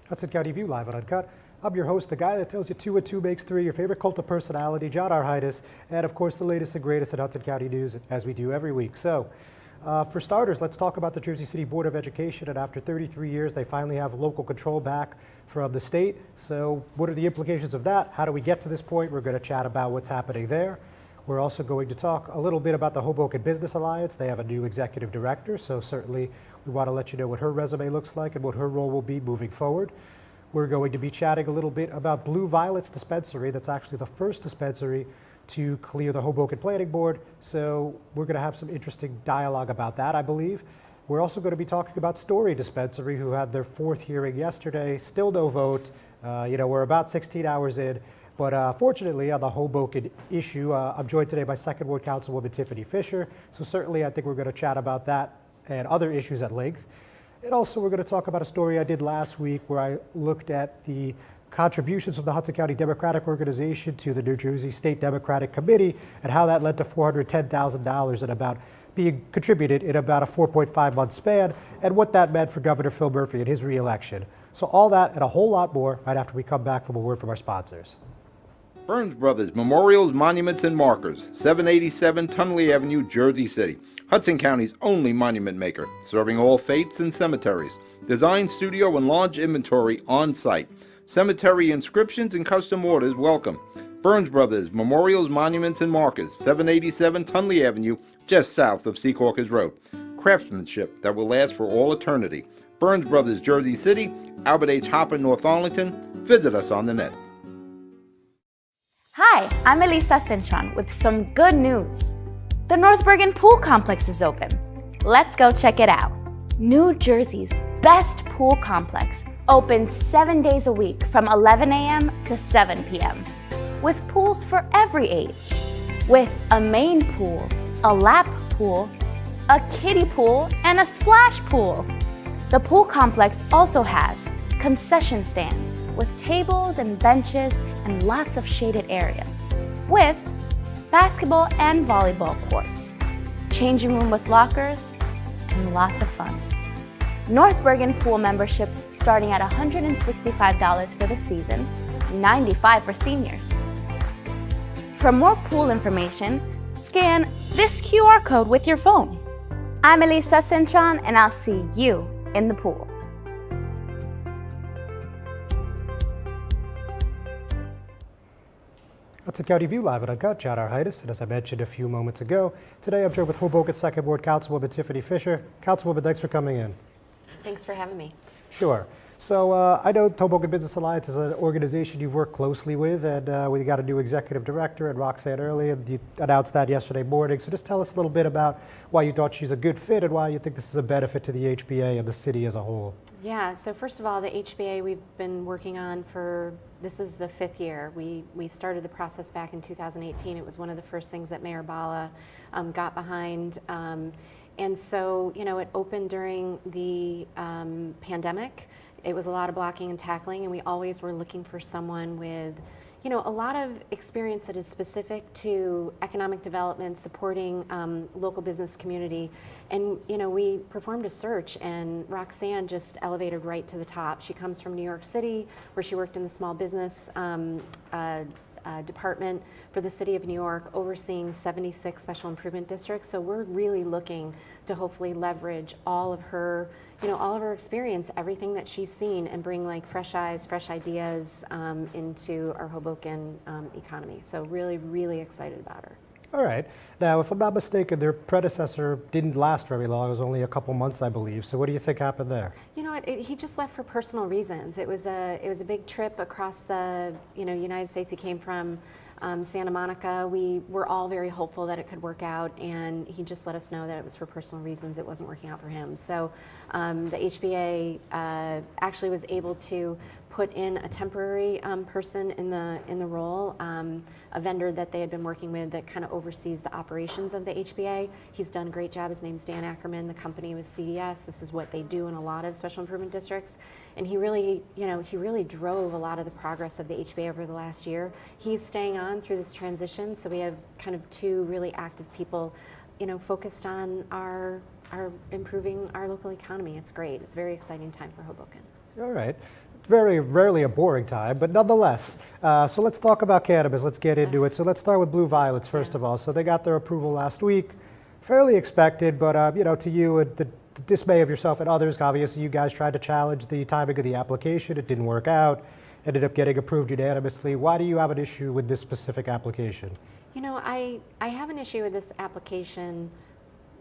Hudson County View live on Uncut. I'm your host, the guy that tells you 2 and 2 makes 3, your favorite cult of personality, John Arhitis, and of course the latest and greatest at Hudson County News, as we do every week. So, for starters, let's talk about the Jersey City Board of Education, and after 33 years, they finally have local control back from the state. So what are the implications of that? How do we get to this point? We're going to chat about what's happening there. We're also going to talk a little bit about the Hoboken Business Alliance. They have a new executive director, so certainly we want to let you know what her resume looks like and what her role will be moving forward. We're going to be chatting a little bit about Blue Violet's dispensary. That's actually the first dispensary to clear the Hoboken Planning Board, so we're going to have some interesting dialogue about that, I believe. We're also going to be talking about Story Dispensary, who had their 4th hearing yesterday. Still no vote. We're about 16 hours in. But fortunately, on the Hoboken issue, I'm joined today by 2nd Ward Councilwoman Tiffanie Fisher. So certainly, I think we're going to chat about that and other issues at length. And also, we're going to talk about a story I did last week where I looked at the contributions from the Hudson County Democratic Organization to the New Jersey State Democratic Committee and how that led to $410,000 and about being contributed in about a 4.5-month span, and what that meant for Governor Phil Murphy and his re-election. So all that and a whole lot more right after we come back from a word from our sponsors. Burns Brothers Memorials, Monuments, and Markers, 787 Tunley Avenue, Jersey City. Hudson County's only monument maker, serving all faiths and cemeteries. Design, studio, and launch inventory on site. Cemetery inscriptions and custom orders welcome. Burns Brothers Memorials, Monuments, and Markers, 787 Tunley Avenue, just south of Secaucus Road. Craftsmanship that will last for all eternity. Burns Brothers, Jersey City, Albert H. Hopper, North Arlington. Visit us on the net. Hi, I'm Elisa Cintron with some good news. The North Bergen Pool Complex is open. Let's go check it out. New Jersey's best pool complex, open 7 days a week from 11 a.m. to 7 p.m. with pools for every age. With a main pool, a lap pool, a kiddie pool, and a splash pool. The pool complex also has concession stands with tables and benches and lots of shaded areas, with basketball and volleyball courts, changing room with lockers, and lots of fun. North Bergen pool memberships starting at $165 for the season, $95 for seniors. For more pool information, scan this QR code with your phone. I'm Elisa Cintron, and I'll see you in the pool. Hudson County View live at Uncut, John Arhitis, and as I mentioned a few moments ago, today I'm joined with Hoboken 2nd Ward Councilwoman Tiffanie Fisher. Councilwoman, thanks for coming in. Thanks for having me. Sure. So I know Hoboken Business Alliance is an organization you've worked closely with, and we got a new executive director, and Roxanne early, and you announced that yesterday morning. So just tell us a little bit about why you thought she's a good fit and why you think this is a benefit to the HBA and the city as a whole. Yeah, so first of all, the HBA we've been working on this is the 5th year. We started the process back in 2018. It was one of the first things that Mayor Bala got behind. And so, it opened during the pandemic. It was a lot of blocking and tackling, and we always were looking for someone with, a lot of experience that is specific to economic development, supporting local business community. And, we performed a search, and Roxanne just elevated right to the top. She comes from New York City, where she worked in the small business department for the city of New York, overseeing 76 special improvement districts. So we're really looking to hopefully leverage all of her, all of her experience, everything that she's seen, and bring like fresh eyes, fresh ideas into our Hoboken economy. So really, really excited about her. All right. Now, if I'm not mistaken, their predecessor didn't last very long. It was only a couple months, I believe. So what do you think happened there? You know what? He just left for personal reasons. It was a big trip across the United States. He came from Santa Monica. We were all very hopeful that it could work out, and he just let us know that it was for personal reasons. It wasn't working out for him. So the HBA actually was able to put in a temporary person in the role, a vendor that they had been working with that kind of oversees the operations of the HBA. He's done a great job. His name's Dan Ackerman. The company was CDS. This is what they do in a lot of special improvement districts. And he really drove a lot of the progress of the HBA over the last year. He's staying on through this transition, so we have kind of 2 really active people, focused on our improving our local economy. It's great. It's a very exciting time for Hoboken. All right. very rarely a boring time, but nonetheless. So let's talk about cannabis. Let's get into it. So let's start with Blue Violets first of all. So they got their approval last week. Fairly expected, but you know, to you, the dismay of yourself and others, obviously you guys tried to challenge the timing of the application. It didn't work out. Ended up getting approved unanimously. Why do you have an issue with this specific application? You know, I have an issue with this application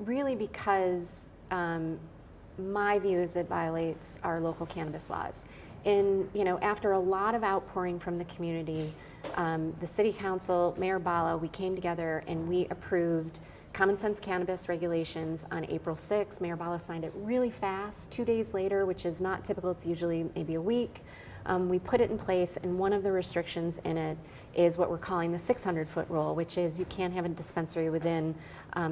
really because my view is it violates our local cannabis laws. You know, after a lot of outpouring from the community, the City Council, Mayor Bala, we came together and we approved common sense cannabis regulations on April 6th. Mayor Bala signed it really fast, 2 days later, which is not typical. It's usually maybe a week. We put it in place, and one of the restrictions in it is what we're calling the 600-foot rule, which is you can't have a dispensary within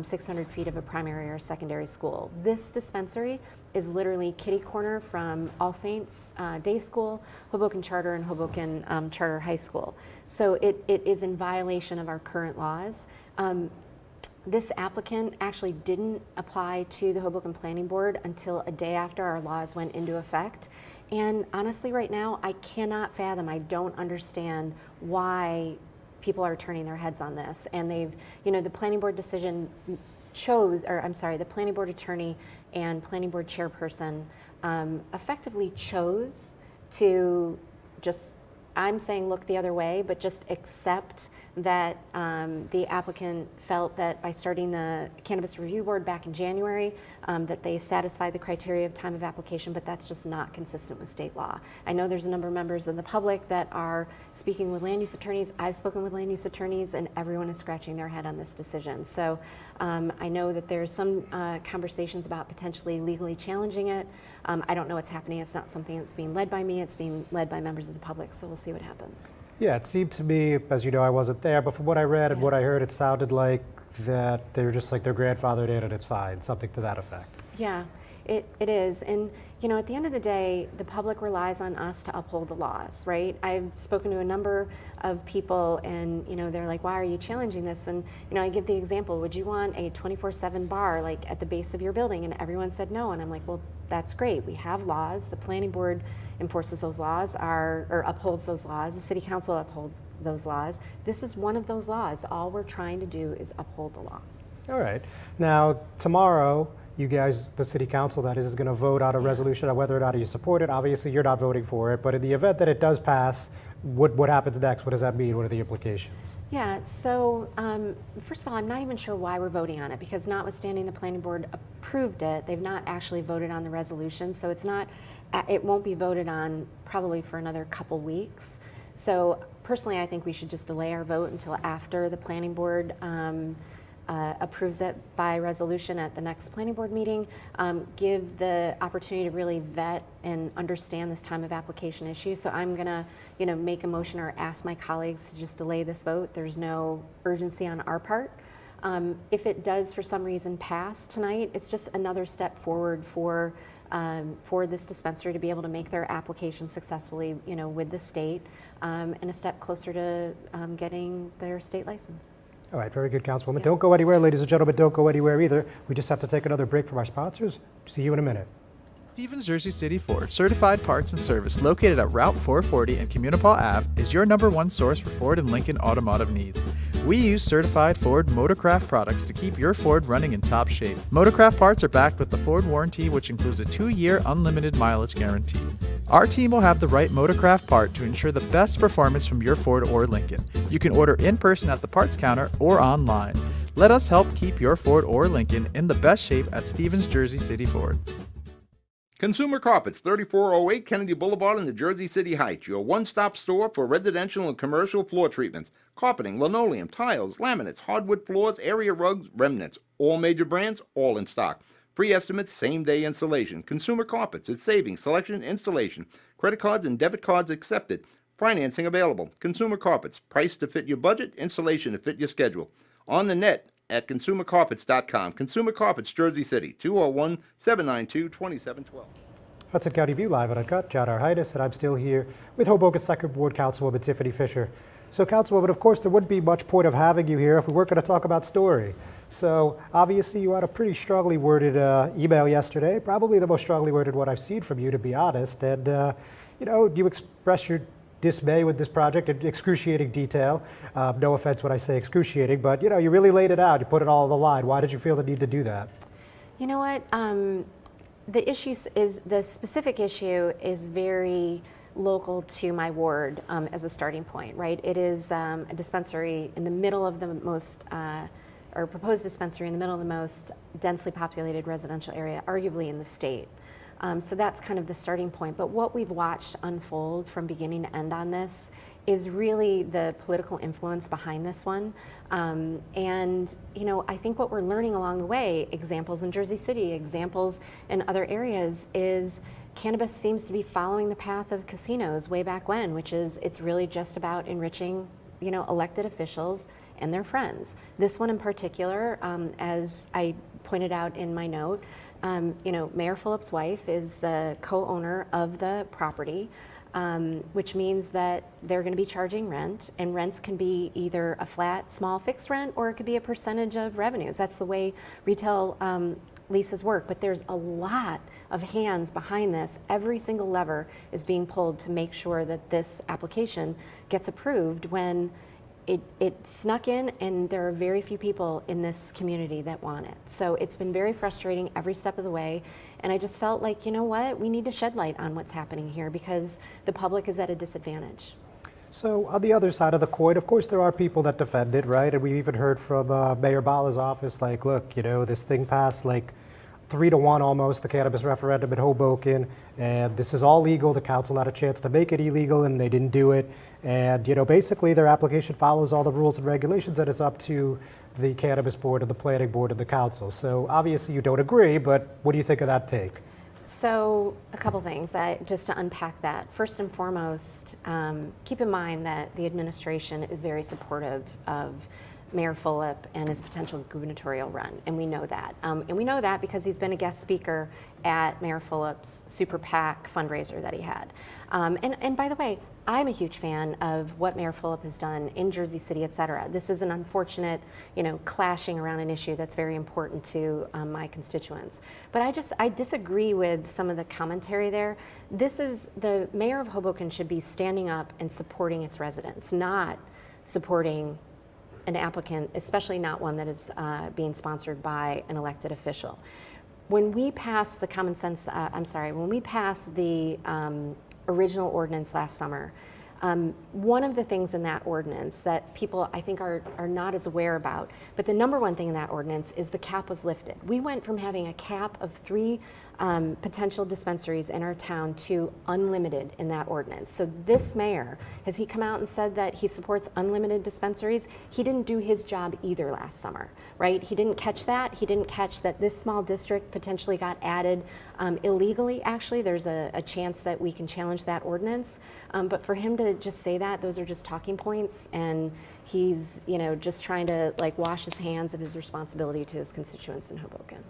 600 feet of a primary or secondary school. This dispensary is literally kitty corner from All Saints Day School, Hoboken Charter, and Hoboken Charter High School. So it is in violation of our current laws. This applicant actually didn't apply to the Hoboken Planning Board until a day after our laws went into effect. And honestly, right now, I cannot fathom, I don't understand why people are turning their heads on this. And they've, you know, the planning board decision the planning board attorney and planning board chairperson effectively chose to just, I'm saying look the other way, but just accept that the applicant felt that by starting the Cannabis Review Board back in January, that they satisfied the criteria of time of application, but that's just not consistent with state law. I know there's a number of members of the public that are speaking with land use attorneys. I've spoken with land use attorneys, and everyone is scratching their head on this decision. So I know that there's some conversations about potentially legally challenging it. I don't know what's happening. It's not something that's being led by me. It's being led by members of the public, so we'll see what happens. Yeah, it seemed to me, as you know, I wasn't there, but from what I read and what I heard, it sounded like that they were just like their grandfather did and it's fine, something to that effect. Yeah, it is. And, you know, at the end of the day, the public relies on us to uphold the laws, right? I've spoken to a number of people and, you know, they're like, why are you challenging this? And, you know, I give the example, would you want a 24/7 bar like at the base of your building? And everyone said no. And I'm like, well, that's great. We have laws. The planning board enforces those laws or upholds those laws. The city council upholds those laws. This is one of those laws. All we're trying to do is uphold the law. All right. Now, tomorrow, you guys, the city council, that is going to vote on a resolution on whether or not you support it. Obviously, you're not voting for it, but in the event that it does pass, what happens next? What does that mean? What are the implications? Yeah, so first of all, I'm not even sure why we're voting on it, because notwithstanding the planning board approved it, they've not actually voted on the resolution, so it won't be voted on probably for another couple weeks. So personally, I think we should just delay our vote until after the planning board approves it by resolution at the next planning board meeting, give the opportunity to really vet and understand this time of application issue. So I'm gonna, you know, make a motion or ask my colleagues to just delay this vote. There's no urgency on our part. If it does for some reason pass tonight, it's just another step forward for this dispensary to be able to make their application successfully, you know, with the state, and a step closer to getting their state license. All right, very good, Councilwoman. Don't go anywhere, ladies and gentlemen. Don't go anywhere either. We just have to take another break from our sponsors. See you in a minute. Stevens Jersey City Ford, certified parts and service located at Route 440 and Communipaw Ave, is your #1 source for Ford and Lincoln automotive needs. We use certified Ford Motorcraft products to keep your Ford running in top shape. Motorcraft parts are backed with the Ford warranty, which includes a 2-year unlimited mileage guarantee. Our team will have the right Motorcraft part to ensure the best performance from your Ford or Lincoln. You can order in person at the parts counter or online. Let us help keep your Ford or Lincoln in the best shape at Stevens Jersey City Ford. Consumer Carpets, 3408 Kennedy Boulevard in the Jersey City Heights, your one-stop store for residential and commercial floor treatments, carpeting, linoleum, tiles, laminates, hardwood floors, area rugs, remnants, all major brands, all in stock. Free estimates, same-day installation. Consumer Carpets, it's savings, selection, installation. Credit cards and debit cards accepted. Financing available. Consumer Carpets, price to fit your budget, installation to fit your schedule. On the net at consumercarpets.com. Consumer Carpets, Jersey City, 201-792-2712. Hudson County View live and Uncut. John Arhitis, and I'm still here with Hoboken Second Ward Councilwoman Tiffanie Fisher. So, Councilwoman, of course, there wouldn't be much point of having you here if we weren't going to talk about story. So, obviously, you had a pretty strongly worded email yesterday, probably the most strongly worded one I've seen from you, to be honest. And, do you express your dismay with this project in excruciating detail? No offense when I say excruciating, but you really laid it out. You put it all on the line. Why did you feel the need to do that? You know what? The specific issue is very local to my ward as a starting point, right? It is a dispensary in the middle of the most, or proposed dispensary in the middle of the most densely populated residential area, arguably in the state. So that's kind of the starting point. But what we've watched unfold from beginning to end on this is really the political influence behind this one. And I think what we're learning along the way, examples in Jersey City, examples in other areas, is cannabis seems to be following the path of casinos way back when, which is it's really just about enriching, elected officials and their friends. This one in particular, as I pointed out in my note, Mayor Phillip's wife is the co-owner of the property, which means that they're going to be charging rent, and rents can be either a flat, small, fixed rent, or it could be a percentage of revenues. That's the way retail leases work, but there's a lot of hands behind this. Every single lever is being pulled to make sure that this application gets approved when it snuck in, and there are very few people in this community that want it. So it's been very frustrating every step of the way, and I just felt like, we need to shed light on what's happening here because the public is at a disadvantage. So on the other side of the coin, of course, there are people that defend it, right? And we even heard from Mayor Bala's office, like, look, this thing passed like 3-1 almost, the cannabis referendum in Hoboken, and this is all legal. The council had a chance to make it illegal, and they didn't do it. And basically, their application follows all the rules and regulations, and it's up to the cannabis board and the planning board and the council. So obviously, you don't agree, but what do you think of that take? So a couple things just to unpack that. First and foremost, keep in mind that the administration is very supportive of Mayor Phillip and his potential gubernatorial run, and we know that. And we know that because he's been a guest speaker at Mayor Phillip's Super PAC fundraiser that he had. And by the way, I'm a huge fan of what Mayor Phillip has done in Jersey City, et cetera. This is an unfortunate, clashing around an issue that's very important to my constituents. But I disagree with some of the commentary there. The mayor of Hoboken should be standing up and supporting its residents, not supporting an applicant, especially not one that is being sponsored by an elected official. When we passed the when we passed the original ordinance last summer, one of the things in that ordinance that people I think are not as aware about, but the number one thing in that ordinance is the cap was lifted. We went from having a cap of 3 potential dispensaries in our town to unlimited in that ordinance. So this mayor, has he come out and said that he supports unlimited dispensaries? He didn't do his job either last summer, right? He didn't catch that. He didn't catch that this small district potentially got added illegally. Actually, there's a chance that we can challenge that ordinance. But for him to just say that, those are just talking points, and he's just trying to wash his hands of his responsibility to his constituents in Hoboken.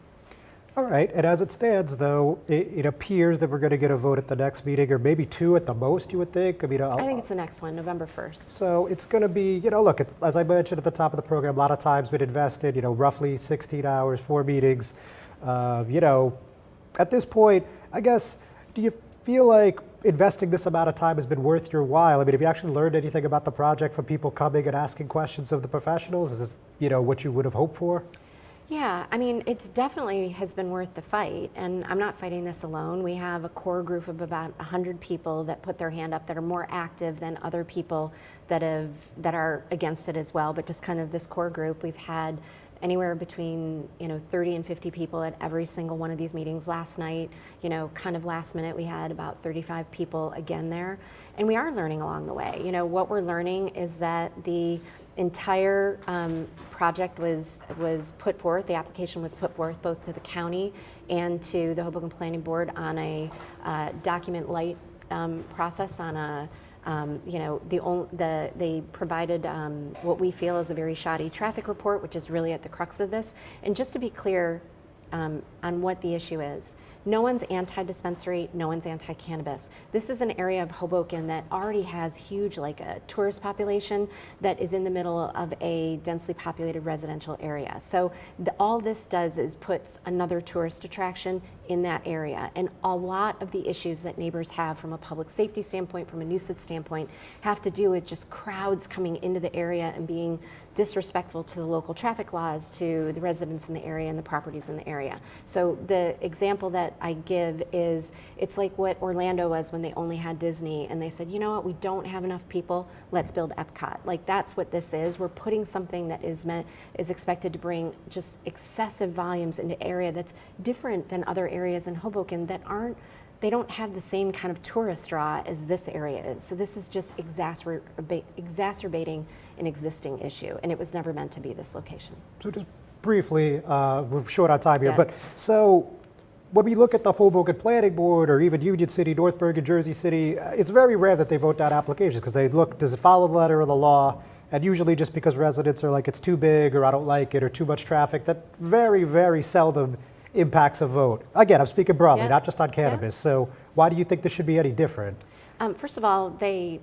All right, and as it stands, though, it appears that we're going to get a vote at the next meeting, or maybe 2 at the most, you would think? I think it's the next one, November 1st. So it's going to be, look, as I mentioned at the top of the program, a lot of time's been invested, roughly 16 hours, 4 meetings. At this point, I guess, do you feel like investing this amount of time has been worth your while? Have you actually learned anything about the project from people coming and asking questions of the professionals? Is this, what you would have hoped for? Yeah, it definitely has been worth the fight, and I'm not fighting this alone. We have a core group of about 100 people that put their hand up that are more active than other people that are against it as well, but just kind of this core group. We've had anywhere between 30 and 50 people at every single one of these meetings. Last night, kind of last minute, we had about 35 people again there, and we are learning along the way. What we're learning is that the entire project was put forth, the application was put forth both to the county and to the Hoboken Planning Board on a document light process, on a they provided what we feel is a very shoddy traffic report, which is really at the crux of this. And just to be clear on what the issue is, No one's anti-dispensary, no one's anti-cannabis. This is an area of Hoboken that already has huge, like a tourist population that is in the middle of a densely populated residential area. So all this does is puts another tourist attraction in that area. And a lot of the issues that neighbors have from a public safety standpoint, from a nuisance standpoint, have to do with just crowds coming into the area and being disrespectful to the local traffic laws, to the residents in the area and the properties in the area. So the example that I give is, it's like what Orlando was when they only had Disney, and they said, you know what, we don't have enough people, let's build Epcot. Like, that's what this is. We're putting something that is expected to bring just excessive volumes into area that's different than other areas in Hoboken that they don't have the same kind of tourist draw as this area is. So this is just exacerbating an existing issue, and it was never meant to be this location. So just briefly, we're short on time here, Yeah. but so when we look at the Hoboken Planning Board or even Union City, North Bergen, Jersey City, it's very rare that they vote down applications because they look, does it follow the letter of the law? And usually just because residents are like, it's too big or I don't like it or too much traffic, that very, very seldom impacts a vote. Again, I'm speaking broadly, Yeah. not just on cannabis. So why do you think this should be any different? First of all, I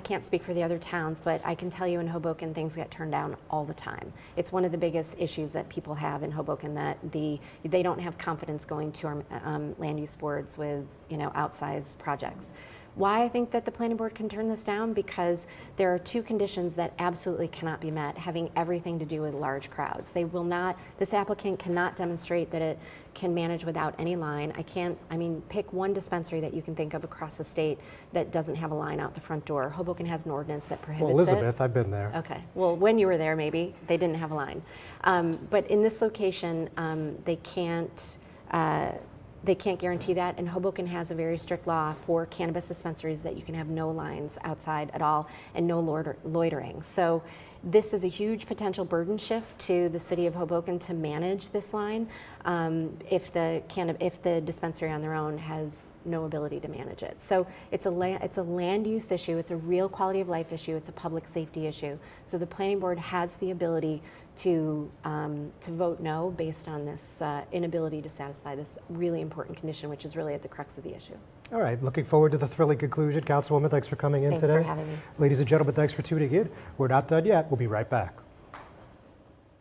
can't speak for the other towns, but I can tell you in Hoboken things get turned down all the time. It's one of the biggest issues that people have in Hoboken, that they don't have confidence going to our land use boards with outsized projects. Why I think that the planning board can turn this down? Because there are two conditions that absolutely cannot be met, having everything to do with large crowds. This applicant cannot demonstrate that it can manage without any line. Pick one dispensary that you can think of across the state that doesn't have a line out the front door. Hoboken has an ordinance that prohibits it. Well, Elizabeth, I've been there. Okay, well, when you were there, maybe, they didn't have a line. But in this location, they can't guarantee that, and Hoboken has a very strict law for cannabis dispensaries that you can have no lines outside at all and no loitering. So this is a huge potential burden shift to the city of Hoboken to manage this line if the dispensary on their own has no ability to manage it. So it's a land use issue, it's a real quality of life issue, it's a public safety issue. So the planning board has the ability to vote no based on this inability to satisfy this really important condition, which is really at the crux of the issue. All right, looking forward to the thrilling conclusion. Councilwoman, thanks for coming in Thanks today. for having me. Ladies and gentlemen, thanks for tuning in. We're not done yet. We'll be right back.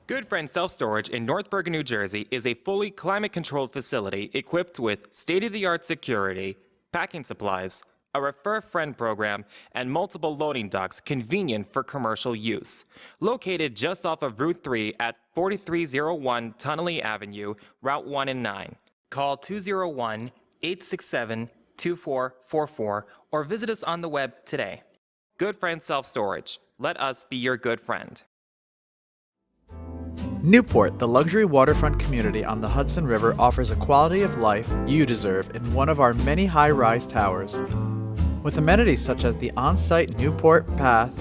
Good Friend Self-Storage in North Bergen, New Jersey is a fully climate-controlled facility equipped with state-of-the-art security, packing supplies, a Refer a Friend program, and multiple loading docks convenient for commercial use. Located just off of Route 3 at 4301 Tunnelly Avenue, Route 1 and 9. Call 201-867-2444 or visit us on the web today. Good Friend Self-Storage. Let us be your good friend. Newport, the luxury waterfront community on the Hudson River, offers a quality of life you deserve in one of our many high-rise towers. With amenities such as the on-site Newport Path,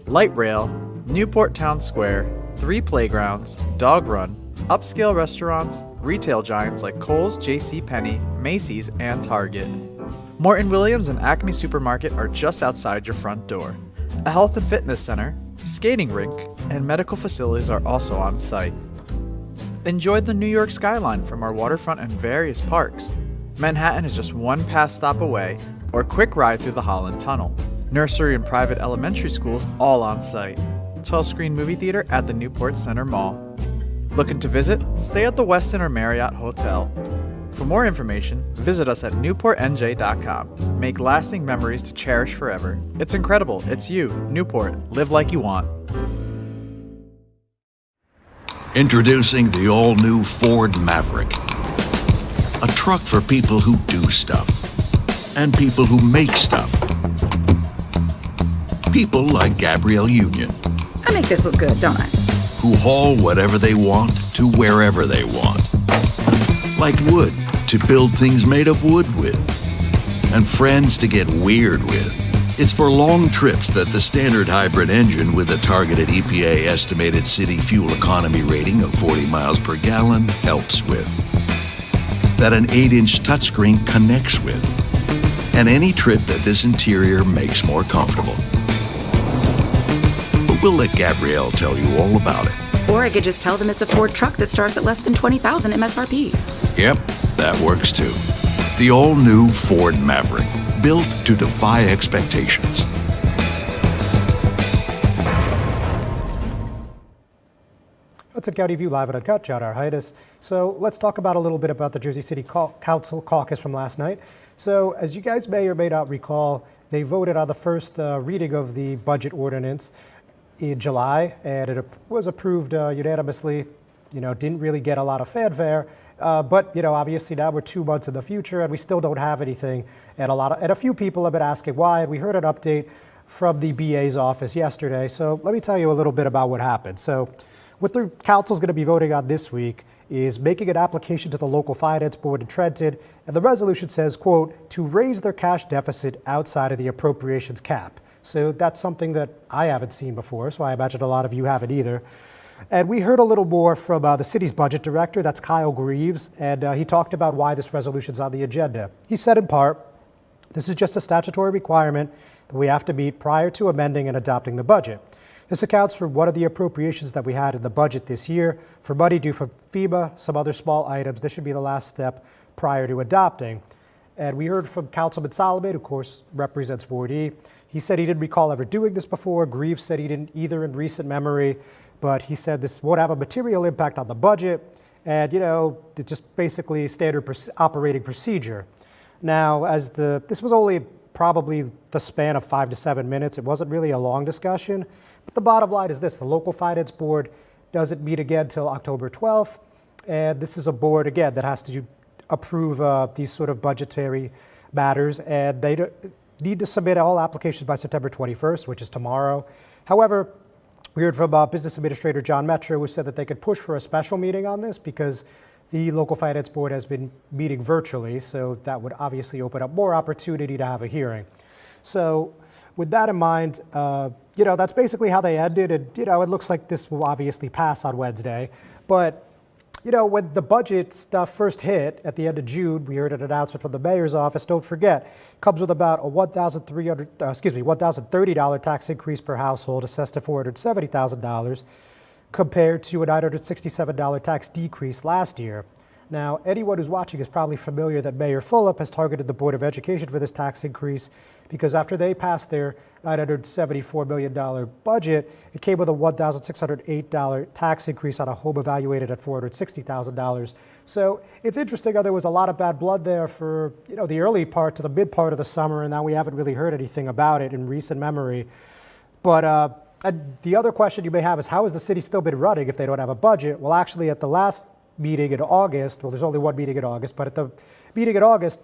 light rail, Newport Town Square, 3 playgrounds, dog run, upscale restaurants, retail giants like Kohl's, JCPenney, Macy's, and Target. Morton Williams and Acme Supermarket are just outside your front door. A health and fitness center, skating rink, and medical facilities are also on site. Enjoy the New York skyline from our waterfront and various parks. Manhattan is just one pass stop away, or a quick ride through the Holland Tunnel. Nursery and private elementary schools all on site. 12-screen movie theater at the Newport Center Mall. Looking to visit? Stay at the Westin or Marriott Hotel. For more information, visit us at newportnj.com. Make lasting memories to cherish forever. It's incredible. It's you, Newport. Live like you want. Introducing the all-new Ford Maverick. A truck for people who do stuff. And people who make stuff. People like Gabrielle Union. I make this look good, don't I? Who haul whatever they want to wherever they want. Like wood to build things made of wood with. And friends to get weird with. It's for long trips that the standard hybrid engine with a targeted EPA estimated city fuel economy rating of 40 miles per gallon helps with. That an 8-inch touchscreen connects with. And any trip that this interior makes more comfortable. But we'll let Gabrielle tell you all about it. Or I could just tell them it's a Ford truck that starts at less than $20,000 MSRP. Yep, That works too. The all-new Ford Maverick, built to defy expectations. Hudson County View live at Uncut, John Arhitis. So let's talk about a little bit about the Jersey City Council caucus from last night. So as you guys may or may not recall, they voted on the first reading of the budget ordinance in July, and it was approved unanimously. You know, didn't really get a lot of fanfare, but you know, obviously now we're 2 months in the future and we still don't have anything. And a few people have been asking why. And we heard an update from the BA's office yesterday. So let me tell you a little bit about what happened. So what the council's going to be voting on this week is making an application to the local finance board in Trenton, and the resolution says, quote, to raise their cash deficit outside of the appropriations cap. So that's something that I haven't seen before, so I imagine a lot of you haven't either. And we heard a little more from the city's budget director, that's Kyle Greaves, and he talked about why this resolution's on the agenda. He said in part, this is just a statutory requirement that we have to meet prior to amending and adopting the budget. This accounts for one of the appropriations that we had in the budget this year for money due from FEMA, some other small items. This should be the last step prior to adopting. And we heard from Councilman Solomon, who of course represents Ward E. He said he didn't recall ever doing this before. Greaves said he didn't either in recent memory, but he said this won't have a material impact on the budget. And you know, it's just basically standard operating procedure. Now, this was only probably the span of 5 to 7 minutes. It wasn't really a long discussion. But the bottom line is this: the local finance board doesn't meet again till October 12th. And this is a board, again, that has to approve these sort of budgetary matters. And they need to submit all applications by September 21st, which is tomorrow. However, we heard from Business Administrator John Metro, who said that they could push for a special meeting on this because the local finance board has been meeting virtually. So that would obviously open up more opportunity to have a hearing. So with that in mind, you know, that's basically how they ended. And, you know, it looks like this will obviously pass on Wednesday. But, you know, when the budget stuff first hit at the end of June, we heard an announcement from the mayor's office. Don't forget, it comes with about a $1,030 tax increase per household, assessed at $470,000, compared to a $967 tax decrease last year. Now, anyone who's watching is probably familiar that Mayor Fulop has targeted the Board of Education for this tax increase because after they passed their $974 million budget, it came with a $1,608 tax increase on a home evaluated at $460,000. So it's interesting how there was a lot of bad blood there for, you know, the early part to the mid part of the summer, and now we haven't really heard anything about it in recent memory. But and the other question you may have is, how has the city still been running if they don't have a budget? Well, actually, at the last meeting in August, well, there's only one meeting in August, but at the meeting in August,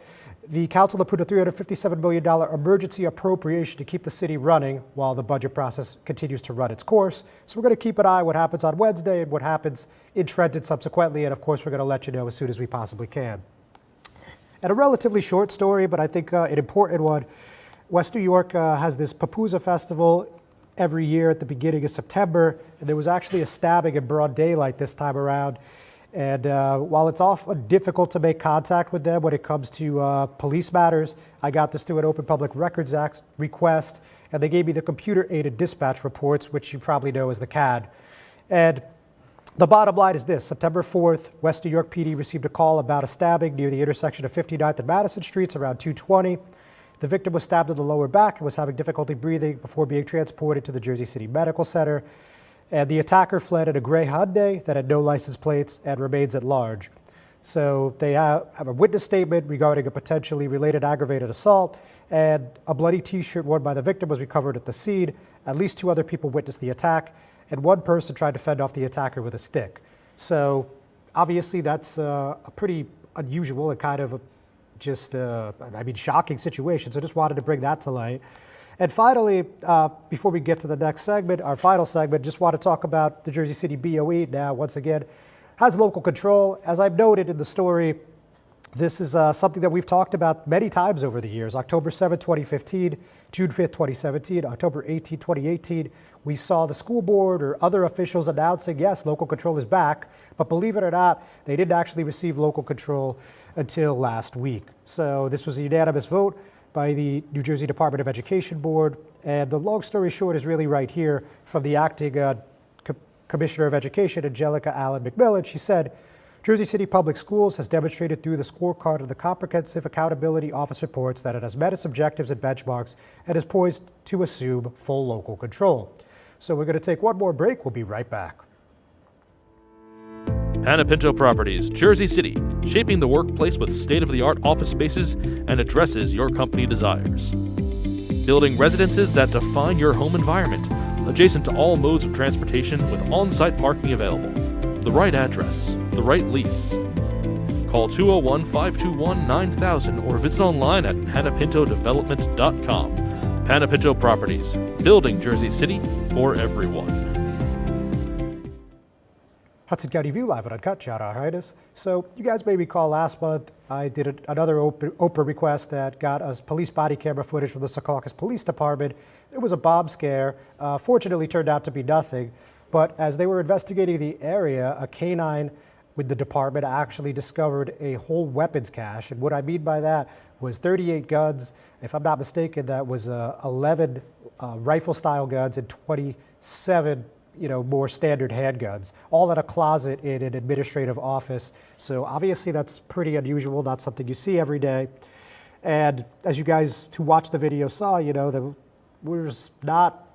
the council approved a $357 million emergency appropriation to keep the city running while the budget process continues to run its course. So we're going to keep an eye on what happens on Wednesday and what happens in Trenton subsequently, and of course, we're going to let you know as soon as we possibly can. And a relatively short story, but I think an important one. West New York has this Papusa Festival every year at the beginning of September, and there was actually a stabbing in broad daylight this time around. And while it's often difficult to make contact with them when it comes to police matters, I got this through an Open Public Records Act request, and they gave me the computer-aided dispatch reports, which you probably know as the CAD. And the bottom line is this: September 4th, West New York PD received a call about a stabbing near the intersection of 59th and Madison Streets around 2:20. The victim was stabbed in the lower back and was having difficulty breathing before being transported to the Jersey City Medical Center. And the attacker fled in a gray Hyundai that had no license plates and remains at large. So they have a witness statement regarding a potentially related aggravated assault, and a bloody T-shirt worn by the victim was recovered at the scene. At least 2 other people witnessed the attack, and 1 person tried to fend off the attacker with a stick. So obviously that's a pretty unusual and kind of shocking situation. So just wanted to bring that to light. And finally, before we get to the next segment, our final segment, just want to talk about the Jersey City BOE now, once again, has local control. As I've noted in the story, this is something that we've talked about many times over the years. October 7, 2015, June 5th, 2017, October 18, 2018, we saw the school board or other officials announcing, yes, local control is back, but believe it or not, they didn't actually receive local control until last week. So this was a unanimous vote by the New Jersey Department of Education Board. And the long story short is really right here from the acting Commissioner of Education, Angelica Allen McMillan. She said, Jersey City Public Schools has demonstrated through the scorecard of the Comprehensive Accountability Office reports that it has met its objectives and benchmarks and is poised to assume full local control. So we're going to take one more break. We'll be right back. Panapinto Properties, Jersey City, shaping the workplace with state-of-the-art office spaces and addresses your company desires. Building residences that define your home environment, adjacent to all modes of transportation with on-site parking available. The right address, the right lease. Call 201-521-9000 or visit online at panapintodevelopment.com. Panapinto Properties, building Jersey City for everyone. Hudson County View live at Uncut, shout out Hiatus. So you guys may recall last month I did another Oprah request that got us police body camera footage from the Caucus Police Department. It was a bomb scare. Fortunately turned out to be nothing. But as they were investigating the area, a canine with the department actually discovered a whole weapons cache. And what I mean by that was 38 guns. If I'm not mistaken, that was 11 rifle-style guns and 27 more standard handguns, all in a closet in an administrative office. So obviously that's pretty unusual, not something you see every day. And as you guys who watched the video saw, that was not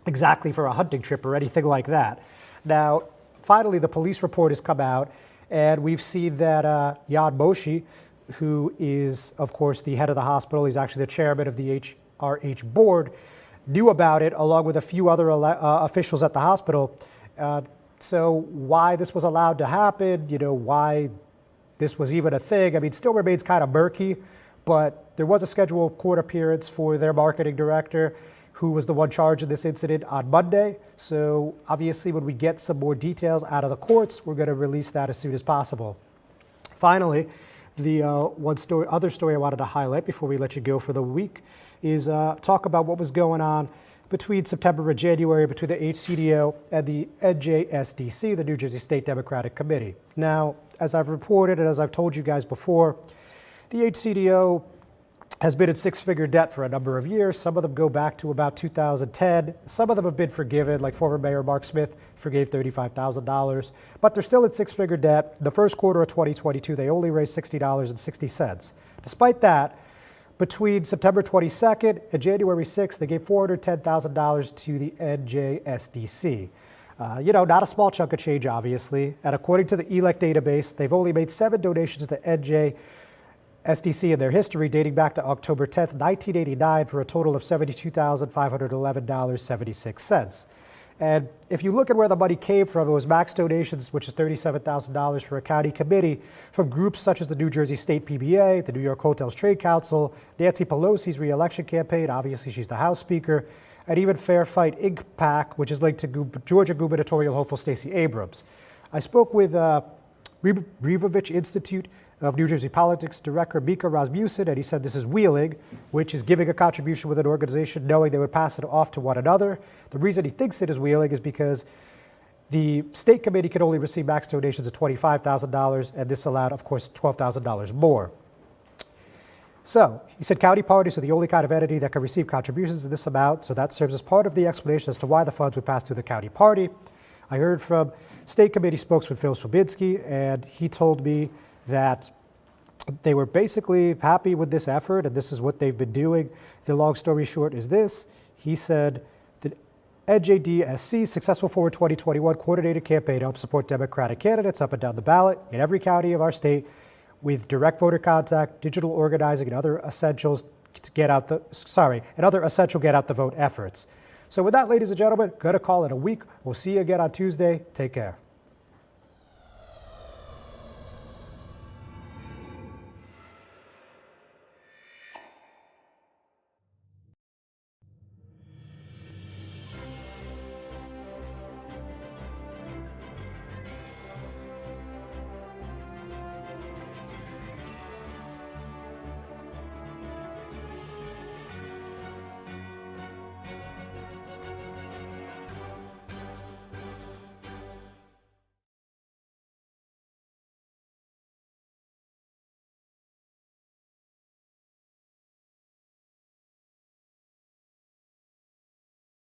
exactly for a hunting trip or anything like that. Now, finally, the police report has come out, and we've seen that Jan Moshi, who is, of course, the head of the hospital, he's actually the chairman of the HRH board, knew about it along with a few other officials at the hospital. So why this was allowed to happen, why this was even a thing, I mean, still remains kind of murky, but there was a scheduled court appearance for their marketing director, who was the one charged in this incident on Monday. So obviously when we get some more details out of the courts, we're going to release that as soon as possible. Finally, the other story I wanted to highlight before we let you go for the week is talk about what was going on between September and January between the HCDO and the NJSDC, the New Jersey State Democratic Committee. Now, as I've reported and as I've told you guys before, the HCDO has been in six-figure debt for a number of years. Some of them go back to about 2010. Some of them have been forgiven, like former Mayor Mark Smith forgave $35,000, but they're still in six-figure debt. The first quarter of 2022, they only raised $60.60. Despite that, between September 22nd and January 6th, they gave $410,000 to the NJSDC. Not a small chunk of change, obviously. And according to the ELEC database, they've only made 7 donations to NJSDC in their history, dating back to October 10th, 1989, for a total of $72,511.76. And if you look at where the money came from, it was max donations, which is $37,000 for a county committee, from groups such as the New Jersey State PBA, the New York Hotels Trade Council, Nancy Pelosi's re-election campaign, obviously she's the House Speaker, and even Fair Fight Inc. PAC, which is linked to Georgia gubernatorial hopeful Stacey Abrams. I spoke with Rivovich Institute of New Jersey Politics Director Mika Rasmussen, and he said this is wheeling, which is giving a contribution with an organization knowing they would pass it off to one another. The reason he thinks it is wheeling is because the state committee could only receive max donations of $25,000, and this allowed, of course, $12,000 more. So he said county parties are the only kind of entity that can receive contributions in this amount, so that serves as part of the explanation as to why the funds would pass through the county party. I heard from state committee spokesman Phil Swabinski, and he told me that they were basically happy with this effort, and this is what they've been doing. The long story short is this. He said the NJDSC's Successful Forward 2021 coordinated campaign helps support Democratic candidates up and down the ballot in every county of our state with direct voter contact, digital organizing, and other essential get out the vote efforts. So with that, ladies and gentlemen, gonna call it a week. We'll see you again on Tuesday. Take care.